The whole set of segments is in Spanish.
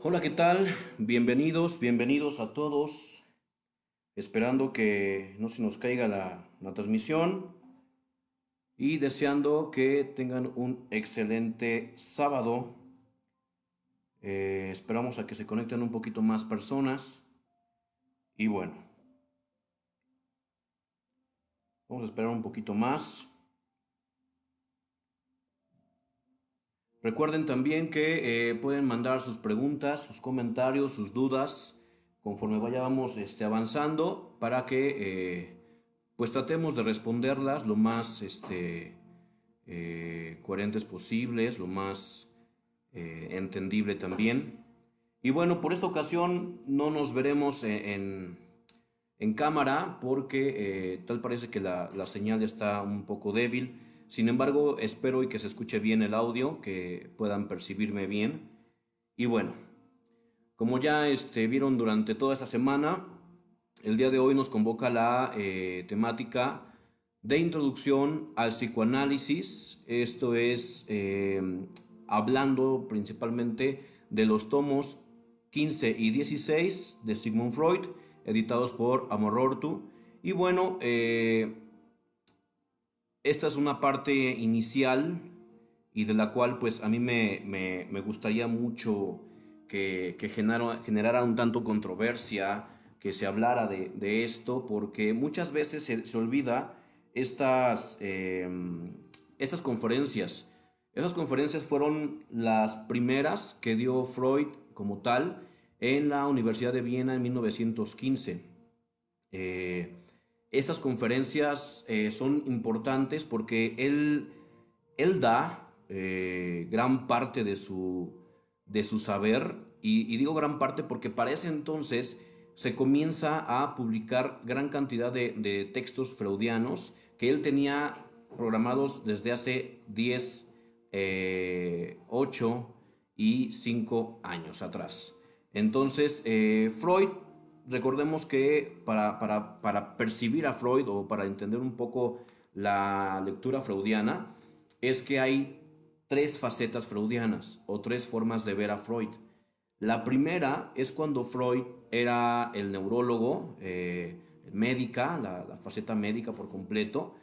Hola, ¿qué tal? Bienvenidos a todos. Esperando que no se nos caiga la transmisión y deseando que tengan un excelente sábado. Esperamos a que se conecten un poquito más personas. Y bueno, vamos a esperar un poquito más. Recuerden también que pueden mandar sus preguntas, sus comentarios, sus dudas conforme vayamos avanzando para que pues tratemos de responderlas lo más coherentes posibles, lo más entendible también. Y bueno, por esta ocasión no nos veremos en cámara porque tal parece que la señal está un poco débil. Sin embargo, espero y que se escuche bien el audio, que puedan percibirme bien. Y bueno, como ya vieron durante toda esta semana, el día de hoy nos convoca la temática de introducción al psicoanálisis. Esto es hablando principalmente de los tomos 15 y 16 de Sigmund Freud, editados por Amor-Ortu. Y bueno, esta es una parte inicial y de la cual pues a mí me gustaría mucho que generara un tanto controversia, que se hablara de esto, porque muchas veces se olvida estas, estas conferencias. Esas conferencias fueron las primeras que dio Freud como tal en la Universidad de Viena en 1915. Eh, Estas conferencias son importantes porque él da gran parte de su saber, y digo gran parte porque para ese entonces se comienza a publicar gran cantidad de textos freudianos que él tenía programados desde hace 10 8 y 5 años atrás. Entonces, Freud, recordemos que para percibir a Freud o para entender un poco la lectura freudiana, es que hay tres facetas freudianas o tres formas de ver a Freud. La primera es cuando Freud era el neurólogo, médica, la faceta médica por completo.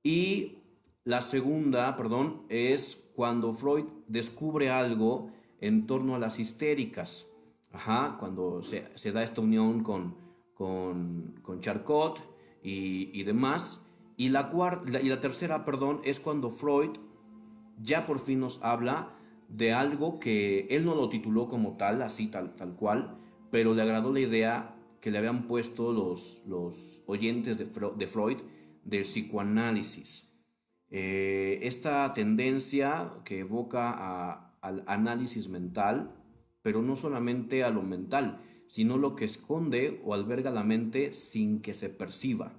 Y la segunda, perdón, es cuando Freud descubre algo en torno a las histéricas. Ajá, cuando se da esta unión con Charcot y demás. Y y la tercera, perdón, es cuando Freud ya por fin nos habla de algo que él no lo tituló como tal, así tal cual, pero le agradó la idea que le habían puesto los oyentes de Freud del psicoanálisis. Esta tendencia que evoca al análisis mental, pero no solamente a lo mental, sino lo que esconde o alberga la mente sin que se perciba.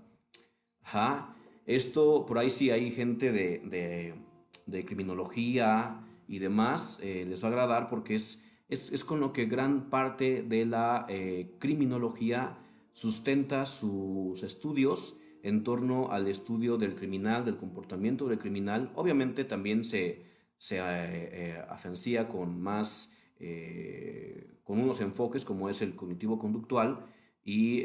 Ajá. Esto, por ahí sí hay gente de criminología y demás, les va a agradar porque es con lo que gran parte de la criminología sustenta sus estudios en torno al estudio del criminal, del comportamiento del criminal. Obviamente también se agencia con más, con unos enfoques como es el cognitivo-conductual y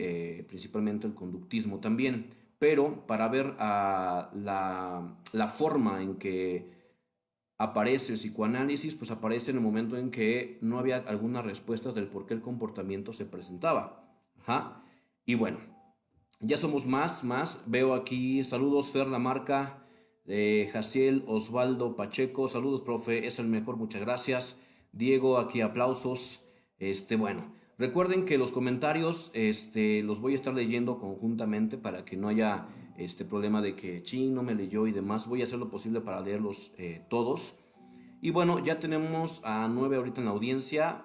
principalmente el conductismo también. Pero para ver la forma en que aparece el psicoanálisis, pues aparece en el momento en que no había algunas respuestas del por qué el comportamiento se presentaba. Ajá. Y bueno, ya somos más. Veo aquí, saludos Fer Lamarca, Jaciel Osvaldo Pacheco, saludos profe, es el mejor, muchas gracias. Diego, aquí aplausos. Bueno, recuerden que los comentarios los voy a estar leyendo conjuntamente para que no haya este problema de que ching no me leyó y demás. Voy a hacer lo posible para leerlos todos. Y bueno, ya tenemos a 9 ahorita en la audiencia.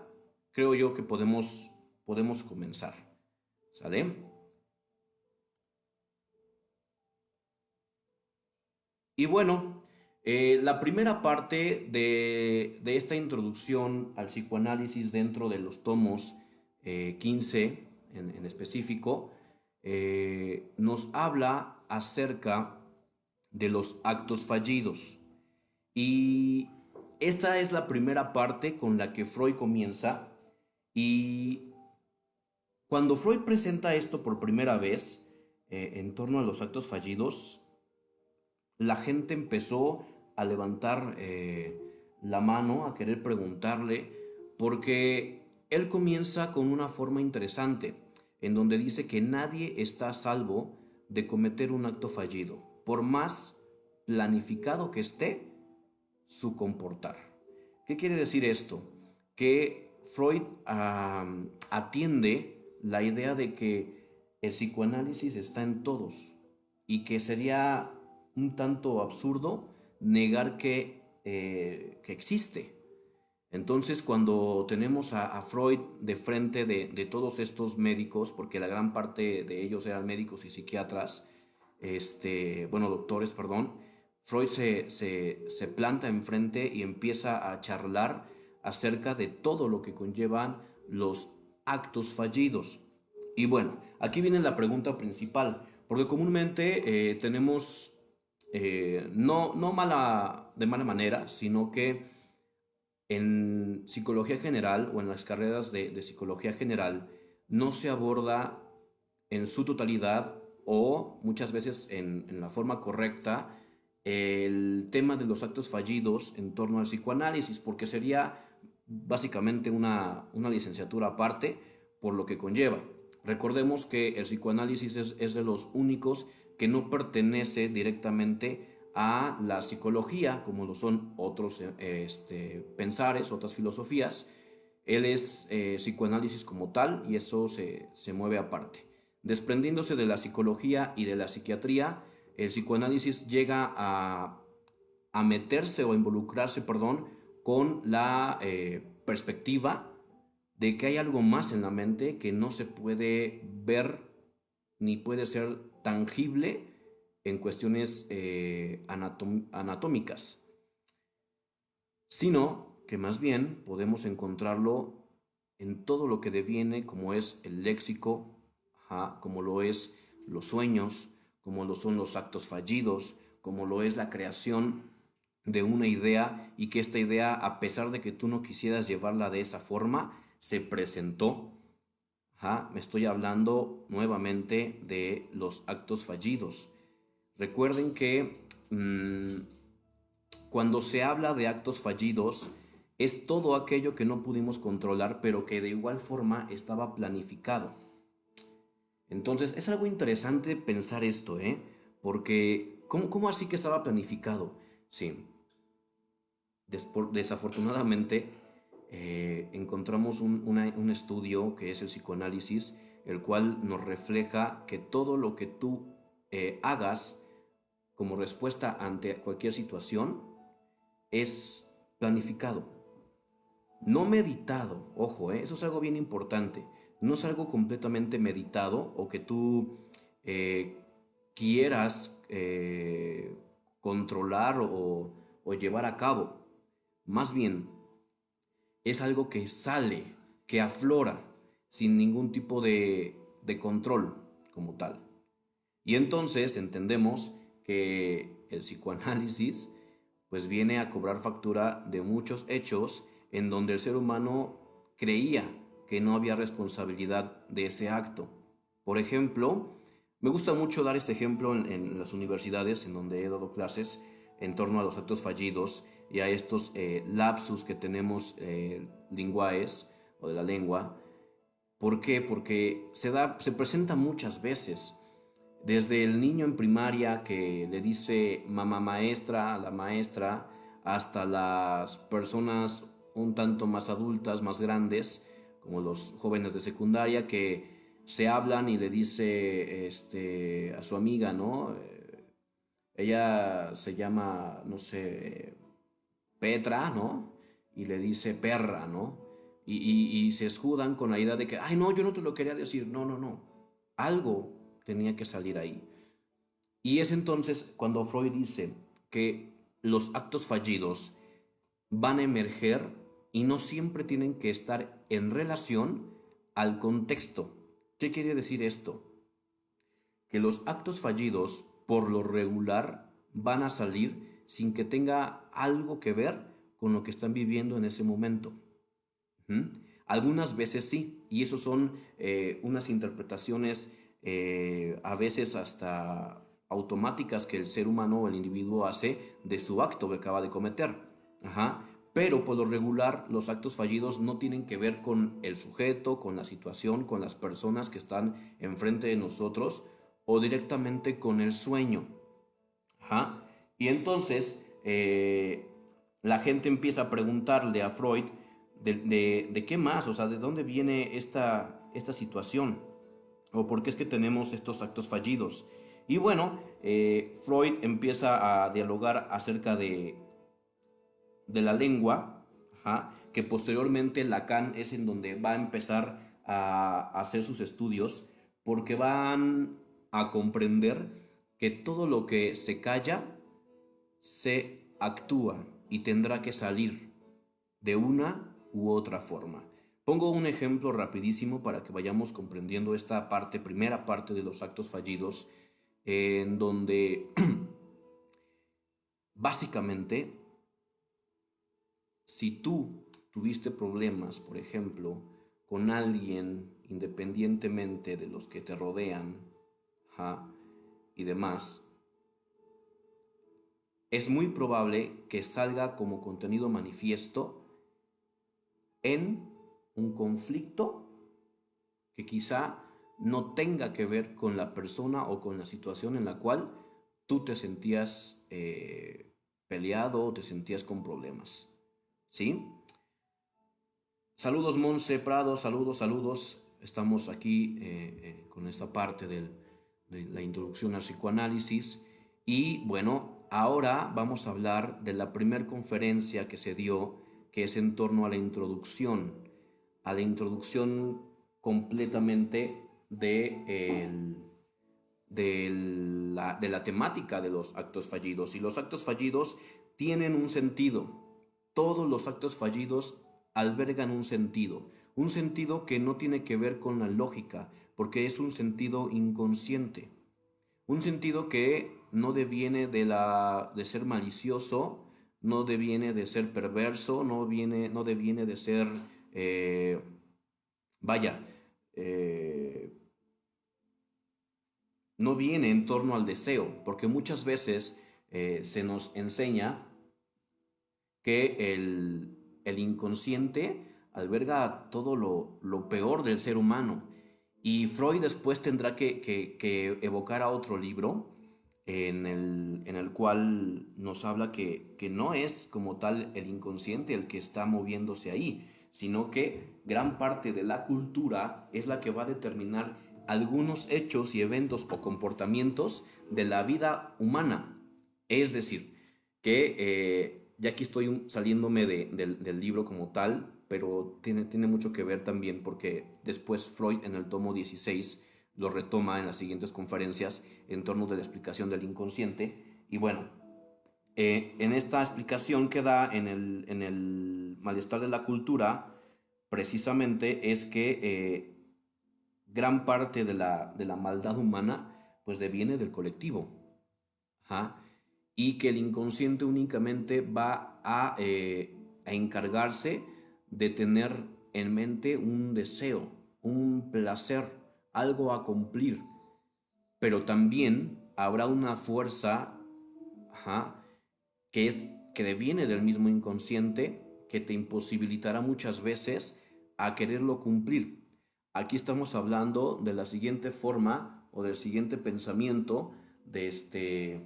Creo yo que podemos comenzar. ¿Sale? Y bueno, la primera parte de esta introducción al psicoanálisis dentro de los tomos 15 en específico, nos habla acerca de los actos fallidos. Y esta es la primera parte con la que Freud comienza. Y cuando Freud presenta esto por primera vez, en torno a los actos fallidos, la gente empezó a levantar la mano, a querer preguntarle, porque él comienza con una forma interesante, en donde dice que nadie está a salvo de cometer un acto fallido, por más planificado que esté su comportar. ¿Qué quiere decir esto? Que Freud atiende la idea de que el psicoanálisis está en todos y que sería un tanto absurdo negar que existe. Entonces, cuando tenemos a Freud de frente de todos estos médicos, porque la gran parte de ellos eran médicos y psiquiatras, bueno, doctores, perdón, Freud se planta enfrente y empieza a charlar acerca de todo lo que conllevan los actos fallidos. Y bueno, aquí viene la pregunta principal, porque comúnmente tenemos, no de mala manera, sino que en psicología general o en las carreras de psicología general no se aborda en su totalidad o muchas veces en la forma correcta el tema de los actos fallidos en torno al psicoanálisis, porque sería básicamente una licenciatura aparte por lo que conlleva. Recordemos que el psicoanálisis es de los únicos que no pertenece directamente a la psicología, como lo son otros pensares, otras filosofías. Él es psicoanálisis como tal y eso se mueve aparte. Desprendiéndose de la psicología y de la psiquiatría, el psicoanálisis llega a meterse o a involucrarse, perdón, con la perspectiva de que hay algo más en la mente que no se puede ver ni puede ser tangible en cuestiones anatómicas, sino que más bien podemos encontrarlo en todo lo que deviene, como es el léxico, como lo es los sueños, como lo son los actos fallidos, como lo es la creación de una idea y que esta idea, a pesar de que tú no quisieras llevarla de esa forma, se presentó. Me estoy hablando nuevamente de los actos fallidos. Recuerden que cuando se habla de actos fallidos, es todo aquello que no pudimos controlar, pero que de igual forma estaba planificado. Entonces, es algo interesante pensar esto, ¿eh? Porque, ¿cómo así que estaba planificado? Sí, desafortunadamente encontramos un estudio que es el psicoanálisis, el cual nos refleja que todo lo que tú hagas como respuesta ante cualquier situación es planificado, no meditado. Ojo, eso es algo bien importante. No es algo completamente meditado o que tú eh, quieras controlar o llevar a cabo. Más bien, es algo que sale, que aflora sin ningún tipo de control como tal. Y entonces entendemos que el psicoanálisis pues viene a cobrar factura de muchos hechos en donde el ser humano creía que no había responsabilidad de ese acto. Por ejemplo, me gusta mucho dar este ejemplo en las universidades en donde he dado clases en torno a los actos fallidos y a estos lapsus que tenemos linguaes o de la lengua. ¿Por qué? Porque se presenta muchas veces. Desde el niño en primaria que le dice mamá maestra a la maestra, hasta las personas un tanto más adultas, más grandes, como los jóvenes de secundaria, que se hablan y le dice a su amiga, ¿no? Ella se llama, no sé, Petra, ¿no? Y le dice perra, ¿no? Y se escudan con la idea de que, ay, no, yo no te lo quería decir. No, no, no. Algo tenía que salir ahí. Y es entonces cuando Freud dice que los actos fallidos van a emerger y no siempre tienen que estar en relación al contexto. ¿Qué quiere decir esto? Que los actos fallidos, por lo regular, van a salir sin que tenga algo que ver con lo que están viviendo en ese momento. ¿Mm? Algunas veces sí, y eso son unas interpretaciones a veces hasta automáticas que el ser humano o el individuo hace de su acto que acaba de cometer. Ajá. Pero por lo regular los actos fallidos no tienen que ver con el sujeto, con la situación, con las personas que están enfrente de nosotros o directamente con el sueño. Ajá. Y entonces la gente empieza a preguntarle a Freud de qué más, o sea, de dónde viene esta situación, o por qué es que tenemos estos actos fallidos. Y bueno, Freud empieza a dialogar acerca de la lengua, ajá, que posteriormente Lacan es en donde va a empezar a hacer sus estudios, porque van a comprender que todo lo que se calla se actúa y tendrá que salir de una u otra forma. Pongo un ejemplo rapidísimo para que vayamos comprendiendo esta parte, primera parte de los actos fallidos, en donde básicamente, si tú tuviste problemas, por ejemplo, con alguien, independientemente de los que te rodean, ¿ja? Y demás, es muy probable que salga como contenido manifiesto en un conflicto que quizá no tenga que ver con la persona o con la situación en la cual tú te sentías peleado o te sentías con problemas. ¿Sí? Saludos Monse Prado, saludos, saludos. Estamos aquí con esta parte de la introducción al psicoanálisis y bueno, ahora vamos a hablar de la primer conferencia que se dio, que es en torno a la introducción completamente de la temática de los actos fallidos. Y los actos fallidos tienen un sentido. Todos los actos fallidos albergan un sentido que no tiene que ver con la lógica, porque es un sentido inconsciente, un sentido que no deviene de ser malicioso, no deviene de ser perverso, no deviene de ser, eh, vaya, eh, no viene en torno al deseo, porque muchas veces se nos enseña que el inconsciente alberga todo lo peor del ser humano. Y Freud después tendrá que evocar a otro libro en el cual nos habla que no es como tal el inconsciente el que está moviéndose ahí, sino que gran parte de la cultura es la que va a determinar algunos hechos y eventos o comportamientos de la vida humana. Es decir, que ya aquí estoy saliéndome del libro como tal, pero tiene mucho que ver también porque después Freud en el tomo 16 lo retoma en las siguientes conferencias en torno de la explicación del inconsciente. Y bueno, en esta explicación que da en el malestar de la cultura, precisamente es que gran parte de la maldad humana pues deviene del colectivo. Ajá. Y que el inconsciente únicamente va a encargarse de tener en mente un deseo, un placer, algo a cumplir, pero también habrá una fuerza, ajá, que deviene del mismo inconsciente que te imposibilitará muchas veces a quererlo cumplir. Aquí estamos hablando de la siguiente forma o del siguiente pensamiento de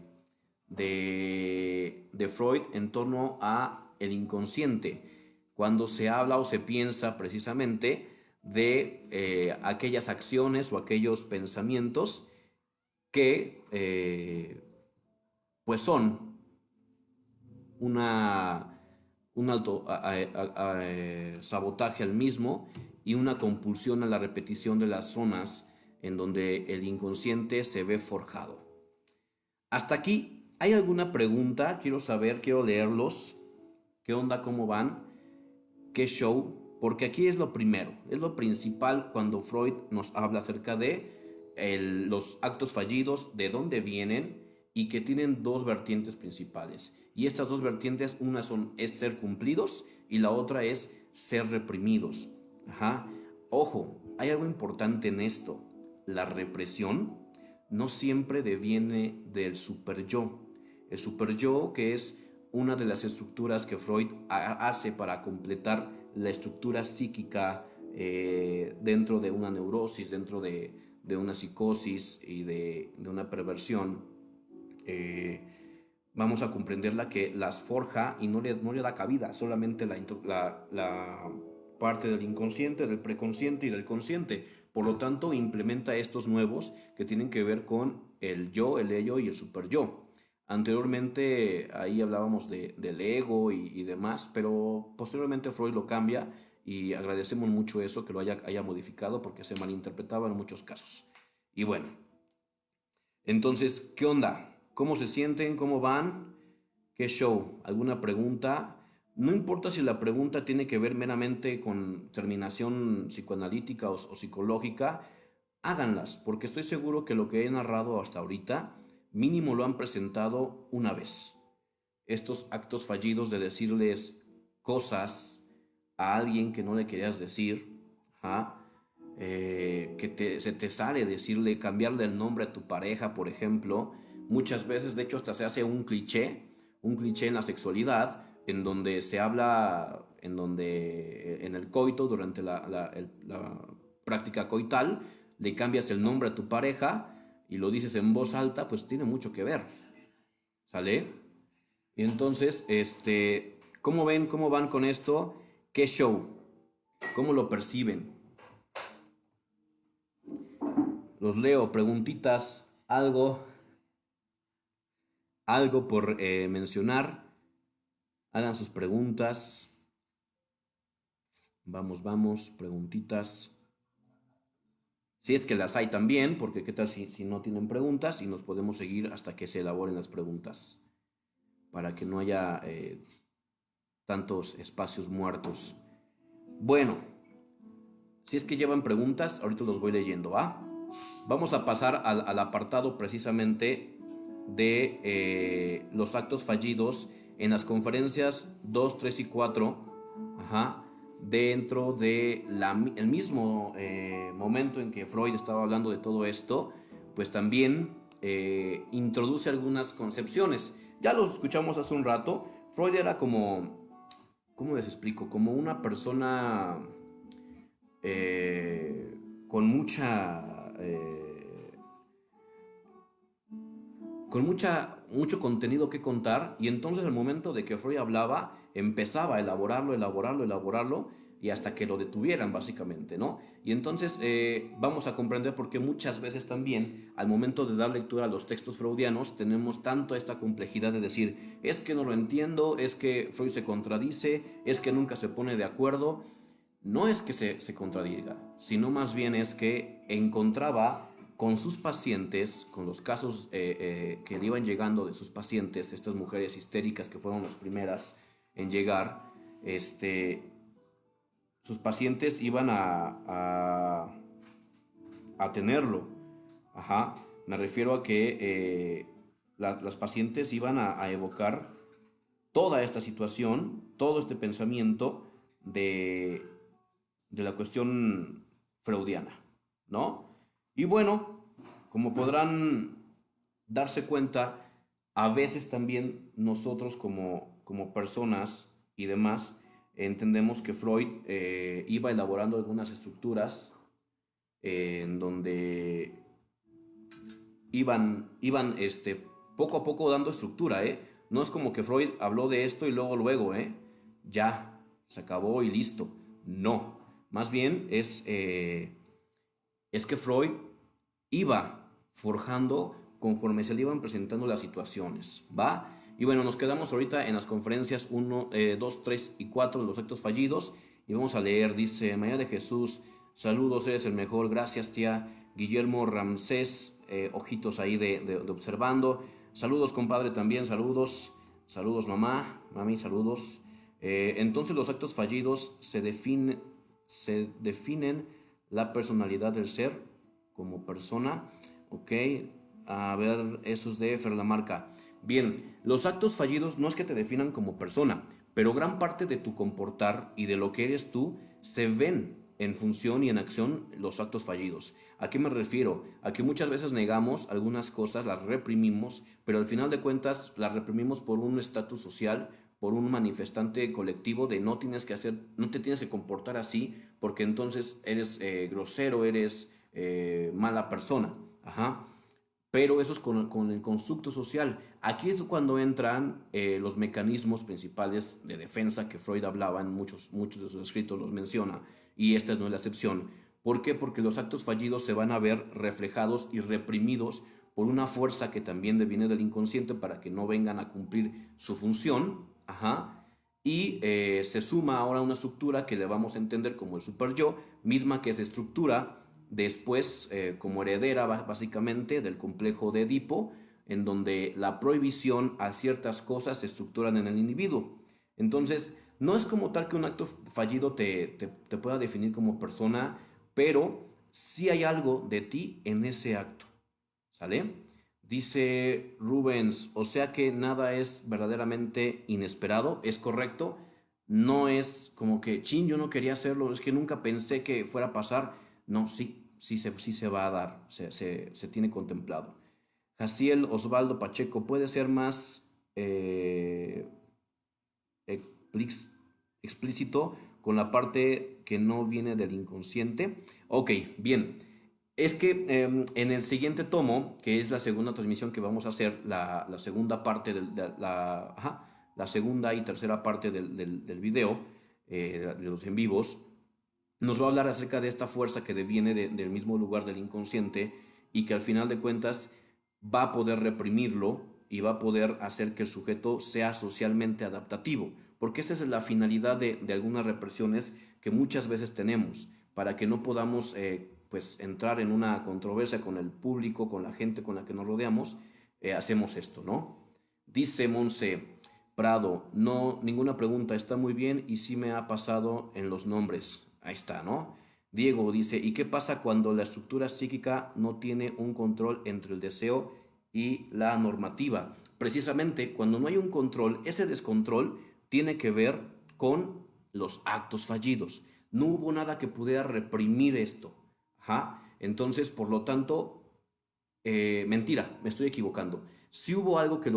de Freud en torno a el inconsciente, cuando se habla o se piensa precisamente de aquellas acciones o aquellos pensamientos que pues son una, un alto sabotaje al mismo y una compulsión a la repetición de las zonas en donde el inconsciente se ve forjado. Hasta aquí, ¿hay alguna pregunta? Quiero saber, quiero leerlos. ¿Qué onda? ¿Cómo van? ¿Qué show? Porque aquí es lo primero, es lo principal cuando Freud nos habla acerca de los actos fallidos, de dónde vienen y que tienen dos vertientes principales. Y estas dos vertientes, una es ser cumplidos y la otra es ser reprimidos. Ajá. Ojo, hay algo importante en esto. La represión no siempre deviene del superyo. El superyo, que es una de las estructuras que Freud hace para completar la estructura psíquica dentro de una neurosis, dentro de una psicosis y de una perversión, eh, vamos a comprenderla que las forja y no le da cabida, solamente la parte del inconsciente, del preconsciente y del consciente. Por lo tanto, implementa estos nuevos que tienen que ver con el yo, el ello y el super yo. Anteriormente ahí hablábamos del ego y demás, pero posteriormente Freud lo cambia y agradecemos mucho eso, que lo haya modificado porque se malinterpretaba en muchos casos. Y bueno, entonces, ¿qué onda? ¿Cómo se sienten? ¿Cómo van? ¿Qué show? ¿Alguna pregunta? No importa si la pregunta tiene que ver meramente con terminación psicoanalítica o psicológica, háganlas, porque estoy seguro que lo que he narrado hasta ahorita, mínimo lo han presentado una vez. Estos actos fallidos de decirles cosas a alguien que no le querías decir, ¿ah? Se te sale decirle, cambiarle el nombre a tu pareja, por ejemplo. Muchas veces, de hecho, hasta se hace un cliché en la sexualidad, en donde se habla, en el coito, durante la práctica coital, le cambias el nombre a tu pareja y lo dices en voz alta, pues tiene mucho que ver, ¿sale? Y entonces, ¿cómo ven? ¿Cómo van con esto? ¿Qué show? ¿Cómo lo perciben? Los leo, preguntitas, algo por mencionar. Hagan sus preguntas. Vamos, vamos, preguntitas. Si es que las hay también, porque qué tal si no tienen preguntas y nos podemos seguir hasta que se elaboren las preguntas, para que no haya tantos espacios muertos. Bueno, si es que llevan preguntas, ahorita los voy leyendo, ¿va? Vamos a pasar al apartado precisamente de los actos fallidos en las conferencias 2, 3 y 4, ajá, dentro de el mismo momento en que Freud estaba hablando de todo esto, pues también introduce algunas concepciones. Ya lo escuchamos hace un rato. Freud era como, ¿cómo les explico? Como una persona con mucho contenido que contar, y entonces el momento de que Freud hablaba empezaba a elaborarlo y hasta que lo detuvieran básicamente, ¿no? Y entonces vamos a comprender por qué muchas veces también al momento de dar lectura a los textos freudianos tenemos tanto esta complejidad de decir, es que no lo entiendo, es que Freud se contradice, es que nunca se pone de acuerdo. No es que se contradiga, sino más bien es que encontraba con sus pacientes, con los casos que le iban llegando de sus pacientes, estas mujeres histéricas que fueron las primeras en llegar, sus pacientes iban a tenerlo. Ajá. Me refiero a que las pacientes iban a evocar toda esta situación, todo este pensamiento de, de la cuestión freudiana, ¿no? Y bueno, como podrán darse cuenta, a veces también nosotros como personas y demás entendemos que Freud iba elaborando algunas estructuras en donde iban poco a poco dando estructura, ¿eh? No es como que Freud habló de esto y luego, ¿eh? Ya, se acabó y listo. No, más bien es que Freud iba forjando conforme se le iban presentando las situaciones, ¿va? Y bueno, nos quedamos ahorita en las conferencias 1, 2, 3 y 4 de los actos fallidos y vamos a leer, dice María de Jesús, saludos, eres el mejor, gracias tía. Guillermo Ramsés, ojitos ahí de observando. Saludos compadre también, saludos mamá, mami, saludos. Entonces los actos fallidos se definen la personalidad del ser como persona. Ok, a ver, eso es de Ferlamarca. Bien, los actos fallidos no es que te definan como persona, pero gran parte de tu comportar y de lo que eres tú se ven en función y en acción los actos fallidos. ¿A qué me refiero? A que muchas veces negamos algunas cosas, las reprimimos, pero al final de cuentas las reprimimos por un estatus social, por un manifestante colectivo de no tienes que hacer, no te tienes que comportar así, porque entonces eres grosero, eres mala persona. Ajá. Pero eso es con el constructo social. Aquí es cuando entran los mecanismos principales de defensa que Freud hablaba en muchos de sus escritos, los menciona, y esta no es la excepción. ¿Por qué? Porque los actos fallidos se van a ver reflejados y reprimidos por una fuerza que también viene del inconsciente para que no vengan a cumplir su función. Ajá. Y se suma ahora una estructura que le vamos a entender como el super yo, misma que se estructura después como heredera básicamente del complejo de Edipo, en donde la prohibición a ciertas cosas se estructuran en el individuo. Entonces, no es como tal que un acto fallido te pueda definir como persona, pero sí hay algo de ti en ese acto. ¿Sale? Dice Rubens, o sea que nada es verdaderamente inesperado, es correcto. No es como que, chin, yo no quería hacerlo, es que nunca pensé que fuera a pasar. No, sí se va a dar, se tiene contemplado. Jaciel Osvaldo Pacheco, puede ser más explíc- explícito con la parte que no viene del inconsciente. Ok, bien. Es que en el siguiente tomo, que es la segunda transmisión que vamos a hacer, la segunda parte la segunda y tercera parte del video, de los en vivos, nos va a hablar acerca de esta fuerza que deviene del mismo lugar del inconsciente y que al final de cuentas va a poder reprimirlo y va a poder hacer que el sujeto sea socialmente adaptativo, porque esa es la finalidad de algunas represiones que muchas veces tenemos, para que no podamos pues entrar en una controversia con el público, con la gente con la que nos rodeamos, hacemos esto, ¿no? Dice Monse Prado, no, ninguna pregunta, está muy bien y sí me ha pasado en los nombres. Ahí está, ¿no? Diego dice, ¿y qué pasa cuando la estructura psíquica no tiene un control entre el deseo y la normativa? Precisamente cuando no hay un control, ese descontrol tiene que ver con los actos fallidos. No hubo nada que pudiera reprimir esto. Ajá. Entonces, por lo tanto, mentira, me estoy equivocando. Sí hubo algo que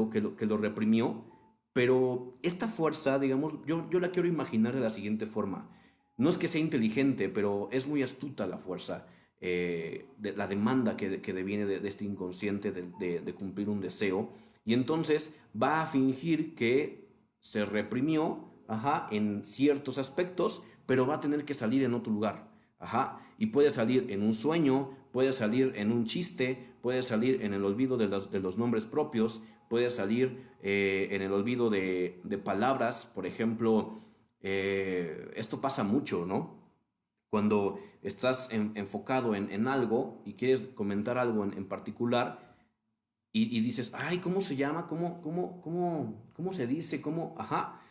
lo reprimió, pero esta fuerza, digamos, yo la quiero imaginar de la siguiente forma. No es que sea inteligente, pero es muy astuta la fuerza, la demanda que deviene de este inconsciente de cumplir un deseo. Y entonces va a fingir que se reprimió, ajá, en ciertos aspectos, pero va a tener que salir en otro lugar. Ajá. Y puede salir en un sueño, puede salir en un chiste, puede salir en el olvido de los nombres propios, puede salir en el olvido de palabras. Por ejemplo, esto pasa mucho, ¿no? Cuando estás enfocado en algo y quieres comentar algo en particular y dices, ay, ¿cómo se llama? ¿Cómo se dice? ¿Cómo? Ajá.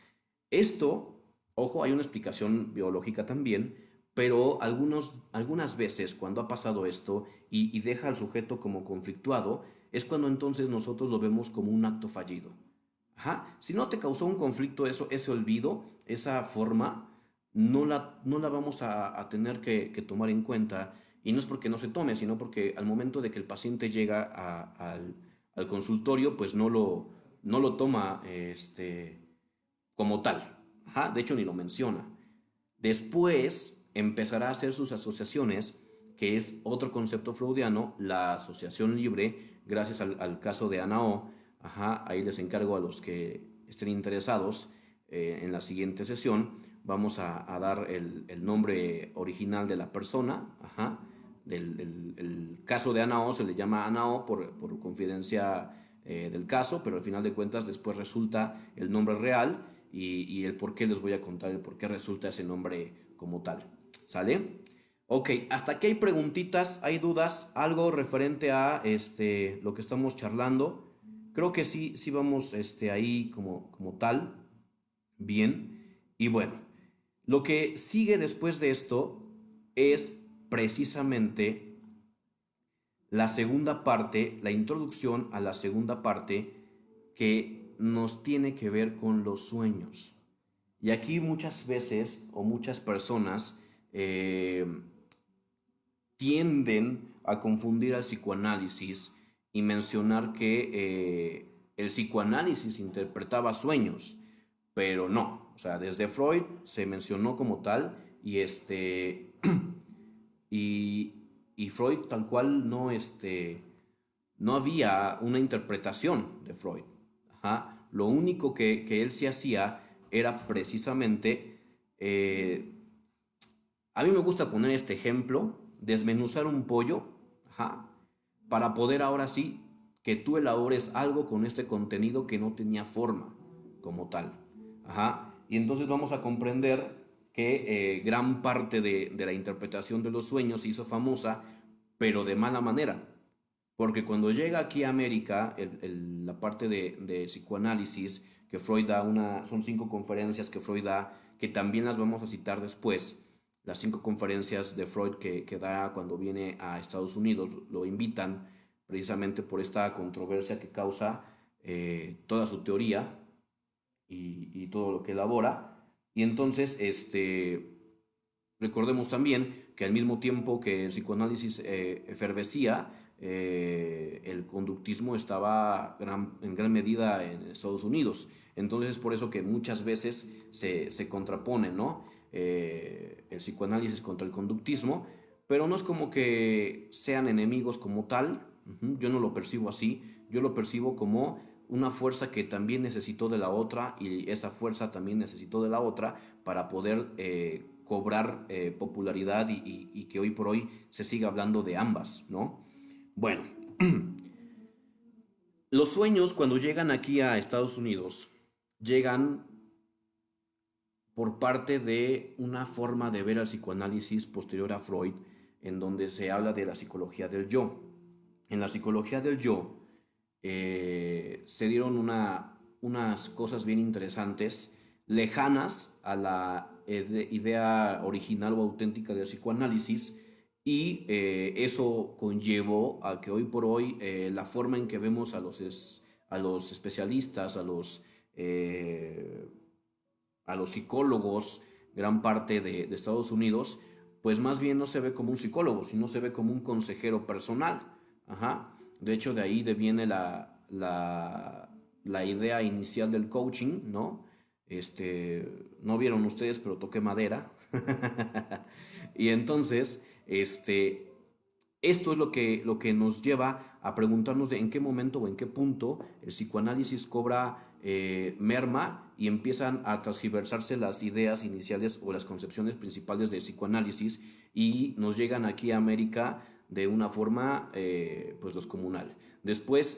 Esto, ojo, hay una explicación biológica también, pero algunas veces cuando ha pasado esto y deja al sujeto como conflictuado, es cuando entonces nosotros lo vemos como un acto fallido. Ajá. Si no te causó un conflicto eso, ese olvido, esa forma, no la vamos a tener que tomar en cuenta. Y no es porque no se tome, sino porque al momento de que el paciente llega al consultorio, pues no lo toma como tal. Ajá, de hecho, ni lo menciona. Después empezará a hacer sus asociaciones, que es otro concepto freudiano, la asociación libre, gracias al caso de Anao. Ajá, ahí les encargo a los que estén interesados en la siguiente sesión. Vamos a dar el nombre original de la persona. Ajá, el caso de Anao se le llama Anao por confidencia del caso, pero al final de cuentas después resulta el nombre real y el por qué les voy a contar, el por qué resulta ese nombre como tal. ¿Sale? Ok, hasta aquí hay preguntitas, hay dudas, algo referente a lo que estamos charlando. Creo que sí vamos ahí como tal. Bien. Y bueno, lo que sigue después de esto es precisamente la segunda parte, la introducción a la segunda parte que nos tiene que ver con los sueños. Y aquí muchas veces o muchas personas eh, tienden a confundir al psicoanálisis y mencionar que el psicoanálisis interpretaba sueños, pero no. O sea, desde Freud se mencionó como tal y y Freud tal cual no, no había una interpretación de Freud. Ajá. Lo único que él sí hacía era precisamente, a mí me gusta poner este ejemplo, desmenuzar un pollo, ajá, para poder ahora sí que tú elabores algo con este contenido que no tenía forma como tal. Ajá. Y entonces vamos a comprender que gran parte de la interpretación de los sueños se hizo famosa, pero de mala manera. Porque cuando llega aquí a América, la parte de psicoanálisis que Freud da, son 5 conferencias que Freud da, que también las vamos a citar después, las 5 conferencias de Freud que da cuando viene a Estados Unidos, lo invitan precisamente por esta controversia que causa toda su teoría y todo lo que elabora. Y entonces, recordemos también que al mismo tiempo que el psicoanálisis efervescía, el conductismo estaba en gran medida en Estados Unidos. Entonces es por eso que muchas veces se contrapone, ¿no? El psicoanálisis contra el conductismo, pero no es como que sean enemigos como tal. Yo no lo percibo así, yo lo percibo como una fuerza que también necesitó de la otra y esa fuerza también necesitó de la otra para poder cobrar popularidad y que hoy por hoy se siga hablando de ambas, ¿no? Bueno, los sueños cuando llegan aquí a Estados Unidos llegan por parte de una forma de ver al psicoanálisis posterior a Freud, en donde se habla de la psicología del yo. En la psicología del yo se dieron unas cosas bien interesantes, lejanas a la idea original o auténtica del psicoanálisis, y eso conllevó a que hoy por hoy la forma en que vemos a los especialistas, a los psicólogos, gran parte de Estados Unidos, pues más bien no se ve como un psicólogo, sino se ve como un consejero personal. Ajá. De hecho, de ahí deviene la idea inicial del coaching, ¿no? No vieron ustedes, pero toqué madera. Y entonces, esto es lo que nos lleva a preguntarnos de en qué momento o en qué punto el psicoanálisis cobra merma y empiezan a transgiversarse las ideas iniciales o las concepciones principales del psicoanálisis y nos llegan aquí a América de una forma pues descomunal. Después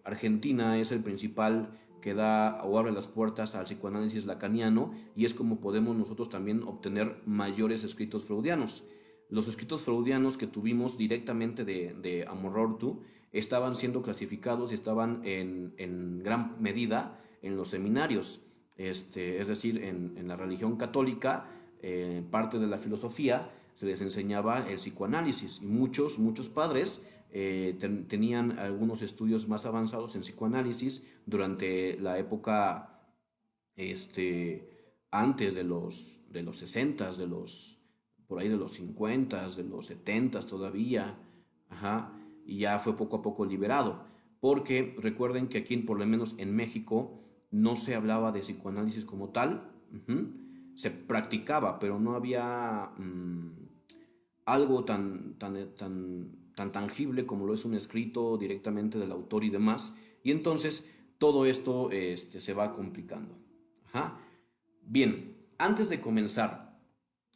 Argentina es el principal que da o abre las puertas al psicoanálisis lacaniano y es como podemos nosotros también obtener mayores escritos freudianos. Los escritos freudianos que tuvimos directamente de Amorortu estaban siendo clasificados y estaban en gran medida en los seminarios, es decir, en la religión católica, parte de la filosofía, se les enseñaba el psicoanálisis y muchos padres tenían algunos estudios más avanzados en psicoanálisis durante la época este, antes de los 60, por ahí de los 50, de los 70 todavía, ajá, y ya fue poco a poco liberado, porque recuerden que aquí, por lo menos en México, no se hablaba de psicoanálisis como tal, se practicaba, pero no había algo tan tangible como lo es un escrito directamente del autor y demás, y entonces todo esto se va complicando. Ajá. Bien, antes de comenzar,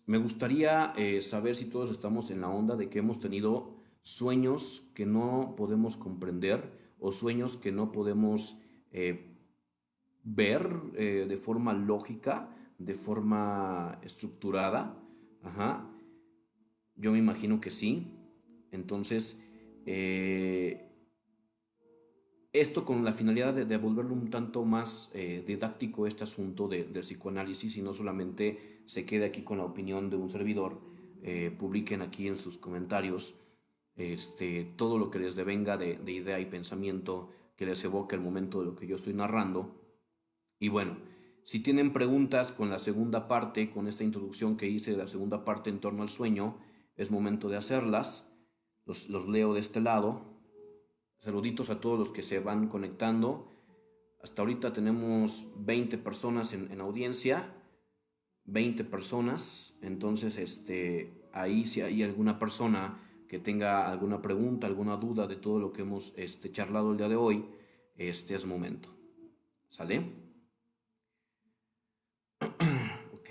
me gustaría saber si todos estamos en la onda de que hemos tenido sueños que no podemos comprender o sueños que no podemos eh, ver de forma lógica, de forma estructurada. Ajá. Yo me imagino que sí. Entonces, eh, esto con la finalidad de volverlo un tanto más didáctico este asunto del psicoanálisis y no solamente se quede aquí con la opinión de un servidor, publiquen aquí en sus comentarios todo lo que les devenga de idea y pensamiento que les evoque el momento de lo que yo estoy narrando. Y bueno, Si tienen preguntas con la segunda parte, con esta introducción que hice de la segunda parte en torno al sueño, es momento de hacerlas. Los leo de este lado. Saluditos a todos los que se van conectando. Hasta ahorita tenemos 20 personas en audiencia. 20 personas. Entonces, ahí si hay alguna persona que tenga alguna pregunta, alguna duda de todo lo que hemos charlado el día de hoy, este es momento. ¿Sale? Ok.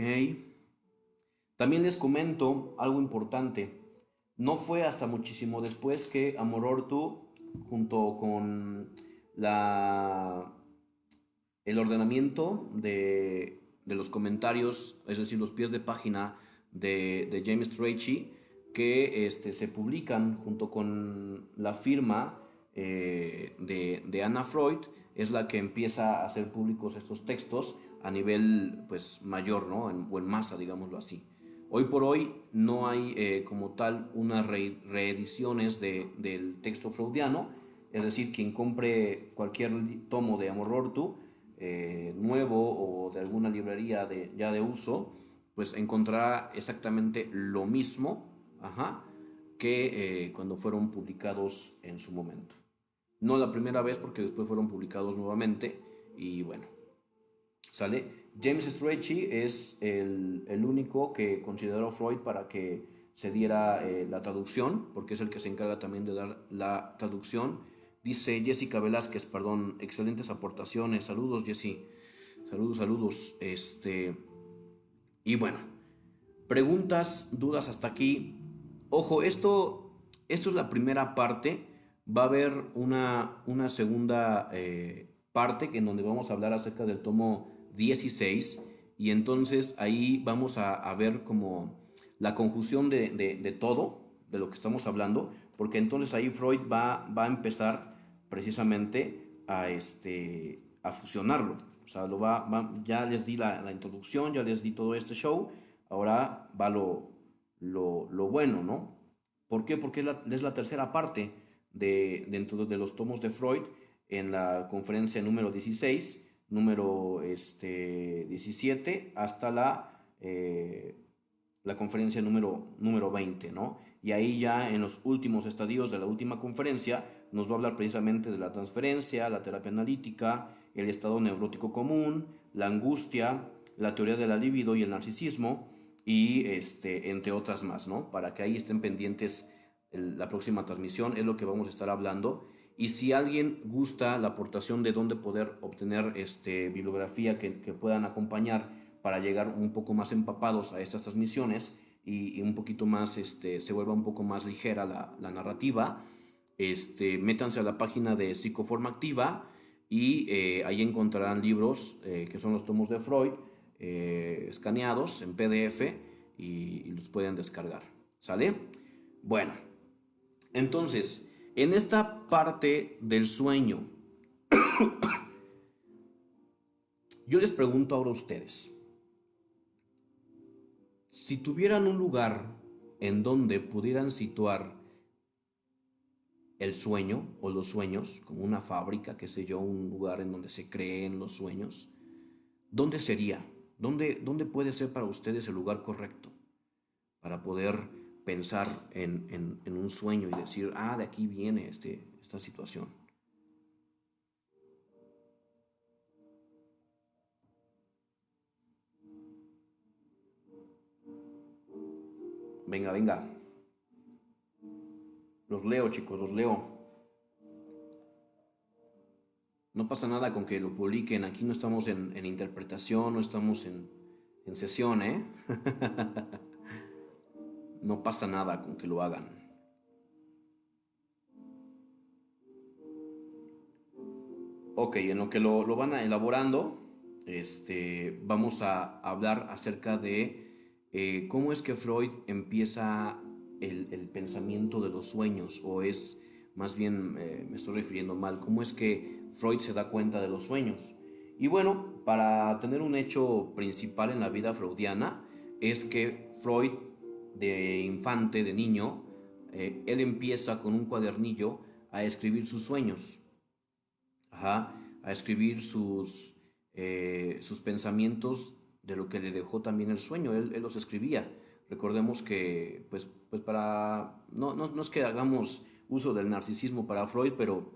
También les comento algo importante. No fue hasta muchísimo después que Amorortu, junto con la, el ordenamiento de los comentarios, es decir, los pies de página de James Strachey, que se publican junto con la firma de Anna Freud, es la que empieza a hacer públicos estos textos a nivel pues mayor, ¿no? O en masa, digámoslo así. Hoy por hoy no hay como tal unas reediciones del texto freudiano, es decir, quien compre cualquier tomo de Amor Ortu nuevo o de alguna librería ya de uso, pues encontrará exactamente lo mismo, ajá, que cuando fueron publicados en su momento. No la primera vez porque después fueron publicados nuevamente y bueno, ¿sale? James Strachey es el único que consideró Freud para que se diera la traducción, porque es el que se encarga también de dar la traducción. Dice Jessica Velázquez, perdón, excelentes aportaciones. Saludos, Jessy. Saludos, saludos. Y bueno, preguntas, dudas hasta aquí. Ojo, esto es la primera parte. Va a haber una segunda parte en donde vamos a hablar acerca del tomo 16 y entonces ahí vamos a ver como la conjunción de todo, de lo que estamos hablando, porque entonces ahí Freud va a empezar precisamente a fusionarlo. O sea, ya les di la introducción, ya les di todo este show, ahora va lo bueno, ¿no? ¿Por qué? Porque es la tercera parte dentro de los tomos de Freud en la conferencia número 16, número 17, hasta la conferencia número 20, ¿no? Y ahí ya en los últimos estadios de la última conferencia nos va a hablar precisamente de la transferencia, la terapia analítica, el estado neurótico común, la angustia, la teoría de la libido y el narcisismo, y entre otras más, ¿no? Para que ahí estén pendientes la próxima transmisión, es lo que vamos a estar hablando. Y si alguien gusta la aportación de dónde poder obtener bibliografía que puedan acompañar para llegar un poco más empapados a estas transmisiones y un poquito más, se vuelva un poco más ligera la narrativa, métanse a la página de Psicoforma Activa y ahí encontrarán libros que son los tomos de Freud, escaneados en PDF y los pueden descargar. ¿Sale? Bueno, entonces, en esta parte del sueño, yo les pregunto ahora a ustedes, si tuvieran un lugar en donde pudieran situar el sueño o los sueños, como una fábrica, qué sé yo, un lugar en donde se creen los sueños, ¿dónde sería? ¿Dónde puede ser para ustedes el lugar correcto para poder pensar en un sueño y decir, de aquí viene esta situación? Venga, venga. Los leo, chicos, los leo. No pasa nada con que lo publiquen. Aquí no estamos en interpretación, no estamos en sesión, ¿eh? No pasa nada con que lo hagan. Ok, en lo que lo van elaborando, vamos a hablar acerca de cómo es que Freud empieza el pensamiento de los sueños, o es más bien, me estoy refiriendo mal, cómo es que Freud se da cuenta de los sueños. Y bueno, para tener un hecho principal en la vida freudiana, es que Freud, de infante, de niño, él empieza con un cuadernillo a escribir sus sueños. Ajá, a escribir sus pensamientos de lo que le dejó también el sueño. Él los escribía. Recordemos que, pues para, no es que hagamos uso del narcisismo para Freud, pero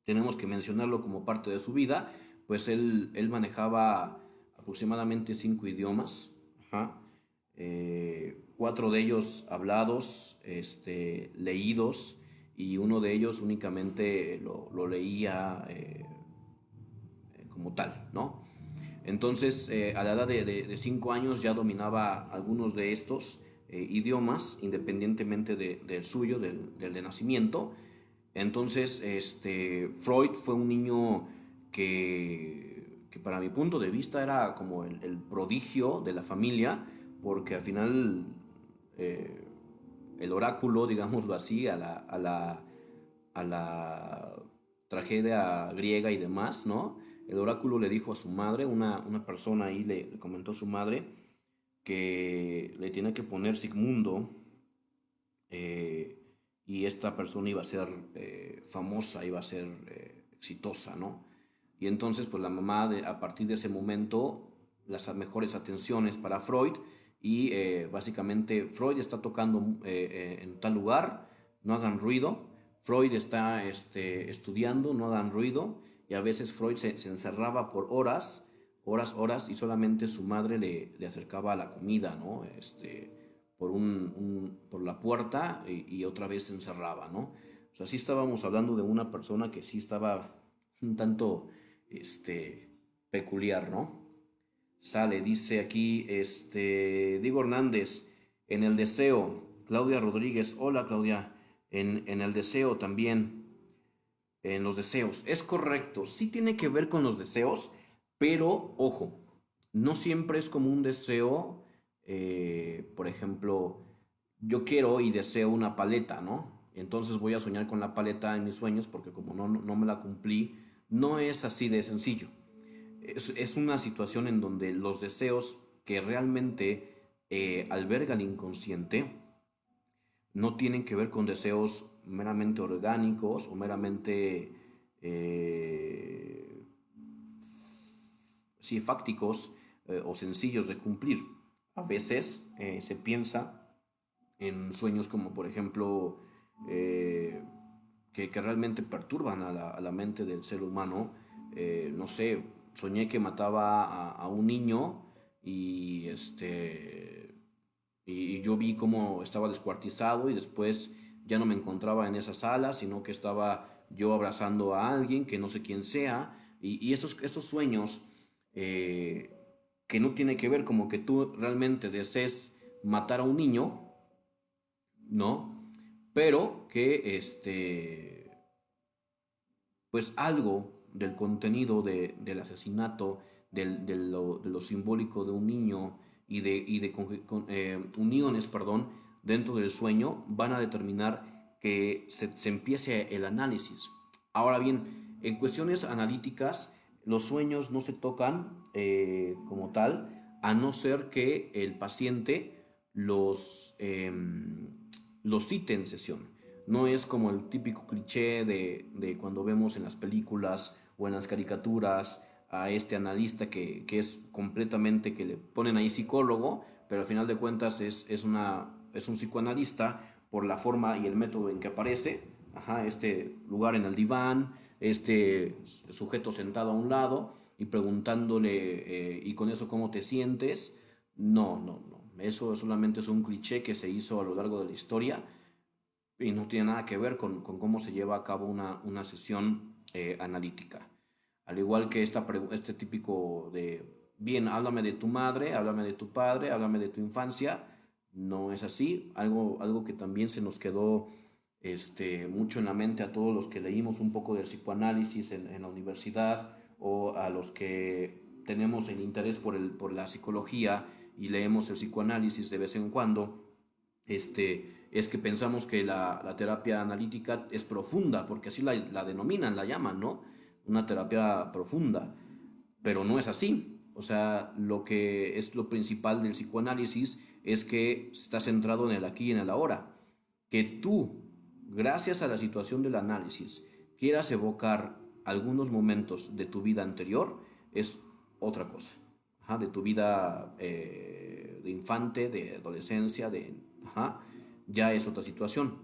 tenemos que mencionarlo como parte de su vida, pues él manejaba aproximadamente 5 idiomas, ajá, cuatro de ellos hablados, leídos, y uno de ellos únicamente lo leía como tal, ¿no? Entonces, a la edad de 5 años ya dominaba algunos de estos idiomas, independientemente del suyo, del de nacimiento. Entonces, Freud fue un niño que para mi punto de vista era como el prodigio de la familia, porque al final eh, el oráculo, digámoslo así, a la tragedia griega y demás, ¿no? El oráculo le dijo a su madre, una persona ahí le comentó a su madre que le tiene que poner Sigmundo, eh, y esta persona iba a ser famosa, iba a ser exitosa, ¿no? Y entonces, pues la mamá, a partir de ese momento, las mejores atenciones para Freud, y básicamente Freud está tocando en tal lugar, no hagan ruido. Freud está estudiando, no hagan ruido. Y a veces Freud se encerraba por horas, horas, horas, y solamente su madre le acercaba la comida, ¿no? Por la puerta, y otra vez se encerraba, ¿no? O sea, sí estábamos hablando de una persona que sí estaba un tanto, este, peculiar, ¿no? Sale, dice aquí, Diego Hernández, en el deseo, Claudia Rodríguez, hola Claudia, en el deseo también, en los deseos, es correcto, sí tiene que ver con los deseos, pero ojo, no siempre es como un deseo, por ejemplo, yo quiero y deseo una paleta, ¿no? Entonces voy a soñar con la paleta en mis sueños porque como no me la cumplí, no es así de sencillo. Es una situación en donde los deseos que realmente alberga el inconsciente no tienen que ver con deseos meramente orgánicos o meramente eh, sí, fácticos, o sencillos de cumplir. A veces se piensa en sueños como por ejemplo eh, que realmente perturban a la mente del ser humano. No sé, soñé que mataba a un niño, y y yo vi cómo estaba descuartizado, y después ya no me encontraba en esa sala, sino que estaba yo abrazando a alguien que no sé quién sea, y estos sueños eh, que no tiene que ver como que tú realmente desees matar a un niño, ¿no? Pero que pues algo del contenido del asesinato, de lo simbólico de un niño, y de uniones, perdón, dentro del sueño, van a determinar que se empiece el análisis. Ahora bien, en cuestiones analíticas, los sueños no se tocan como tal, a no ser que el paciente los cite en sesión. No es como el típico cliché de cuando vemos en las películas o en las caricaturas a este analista que es completamente, que le ponen ahí psicólogo, pero al final de cuentas es un psicoanalista por la forma y el método en que aparece. Ajá, este lugar en el diván, este sujeto sentado a un lado y preguntándole, ¿y con eso cómo te sientes? No, no, no. Eso solamente es un cliché que se hizo a lo largo de la historia y no tiene nada que ver con cómo se lleva a cabo una sesión analítica. Al igual que este típico de, bien, háblame de tu madre, háblame de tu padre, háblame de tu infancia, no es así. Algo que también se nos quedó mucho en la mente a todos los que leímos un poco del psicoanálisis en la universidad, o a los que tenemos el interés por la psicología y leemos el psicoanálisis de vez en cuando, es que pensamos que la terapia analítica es profunda, porque así la denominan, la llaman, ¿no? Una terapia profunda, pero no es así. O sea, lo que es lo principal del psicoanálisis es que está centrado en el aquí y en el ahora. Que tú, gracias a la situación del análisis, quieras evocar algunos momentos de tu vida anterior, es otra cosa. Ajá, de tu vida de infante, de adolescencia, ajá, ya es otra situación.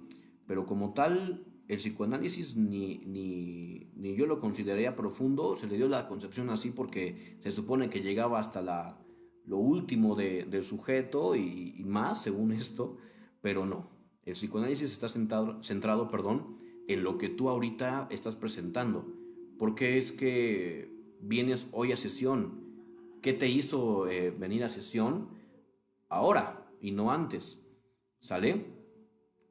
Pero como tal, el psicoanálisis ni yo lo consideraría profundo, se le dio la concepción así porque se supone que llegaba hasta lo último del sujeto y más, según esto, pero no. El psicoanálisis está centrado, perdón, en lo que tú ahorita estás presentando. ¿Por qué es que vienes hoy a sesión? ¿Qué te hizo venir a sesión ahora y no antes? ¿Sale?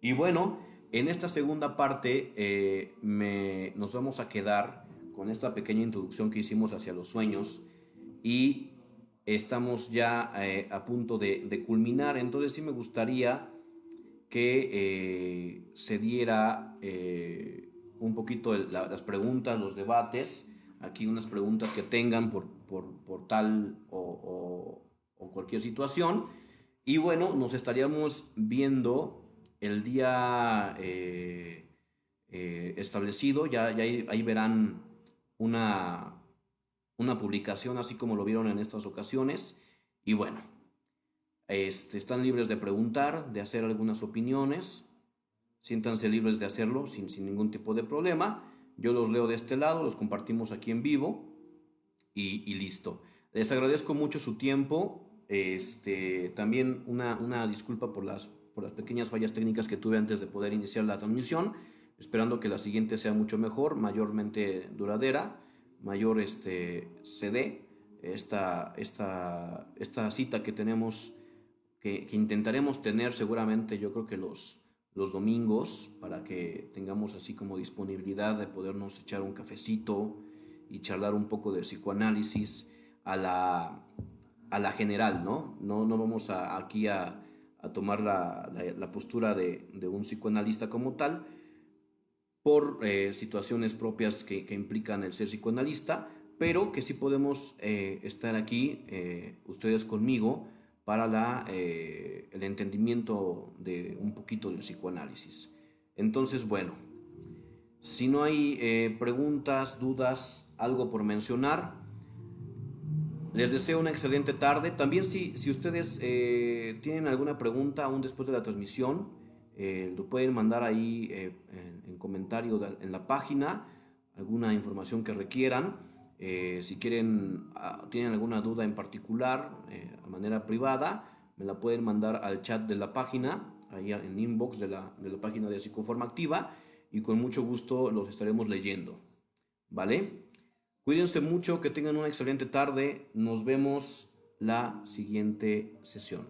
Y bueno, en esta segunda parte nos vamos a quedar con esta pequeña introducción que hicimos hacia los sueños y estamos ya a punto de culminar. Entonces sí me gustaría que se diera un poquito las preguntas, los debates, aquí unas preguntas que tengan por tal o cualquier situación. Y bueno, nos estaríamos viendo el día establecido, ya ahí verán una, una publicación así como lo vieron en estas ocasiones. Y bueno, están libres de preguntar, de hacer algunas opiniones. Siéntanse libres de hacerlo sin ningún tipo de problema. Yo los leo de este lado, los compartimos aquí en vivo y listo. Les agradezco mucho su tiempo. También una disculpa por las pequeñas fallas técnicas que tuve antes de poder iniciar la transmisión. Esperando que la siguiente sea mucho mejor, mayormente duradera, mayor se dé esta cita que tenemos, que intentaremos tener seguramente, yo creo que los domingos, para que tengamos así como disponibilidad de podernos echar un cafecito y charlar un poco de psicoanálisis a la general, ¿no? No vamos aquí a tomar la postura de un psicoanalista como tal, por situaciones propias que implican el ser psicoanalista, pero que sí podemos estar aquí, ustedes conmigo, para el entendimiento de un poquito del psicoanálisis. Entonces, bueno, si no hay preguntas, dudas, algo por mencionar, les deseo una excelente tarde. También si ustedes tienen alguna pregunta aún después de la transmisión, lo pueden mandar ahí en comentario en la página, alguna información que requieran. Si quieren, tienen alguna duda en particular, a manera privada, me la pueden mandar al chat de la página, ahí en inbox de la página de Psicoforma Activa, y con mucho gusto los estaremos leyendo. ¿Vale? Cuídense mucho, que tengan una excelente tarde. Nos vemos la siguiente sesión.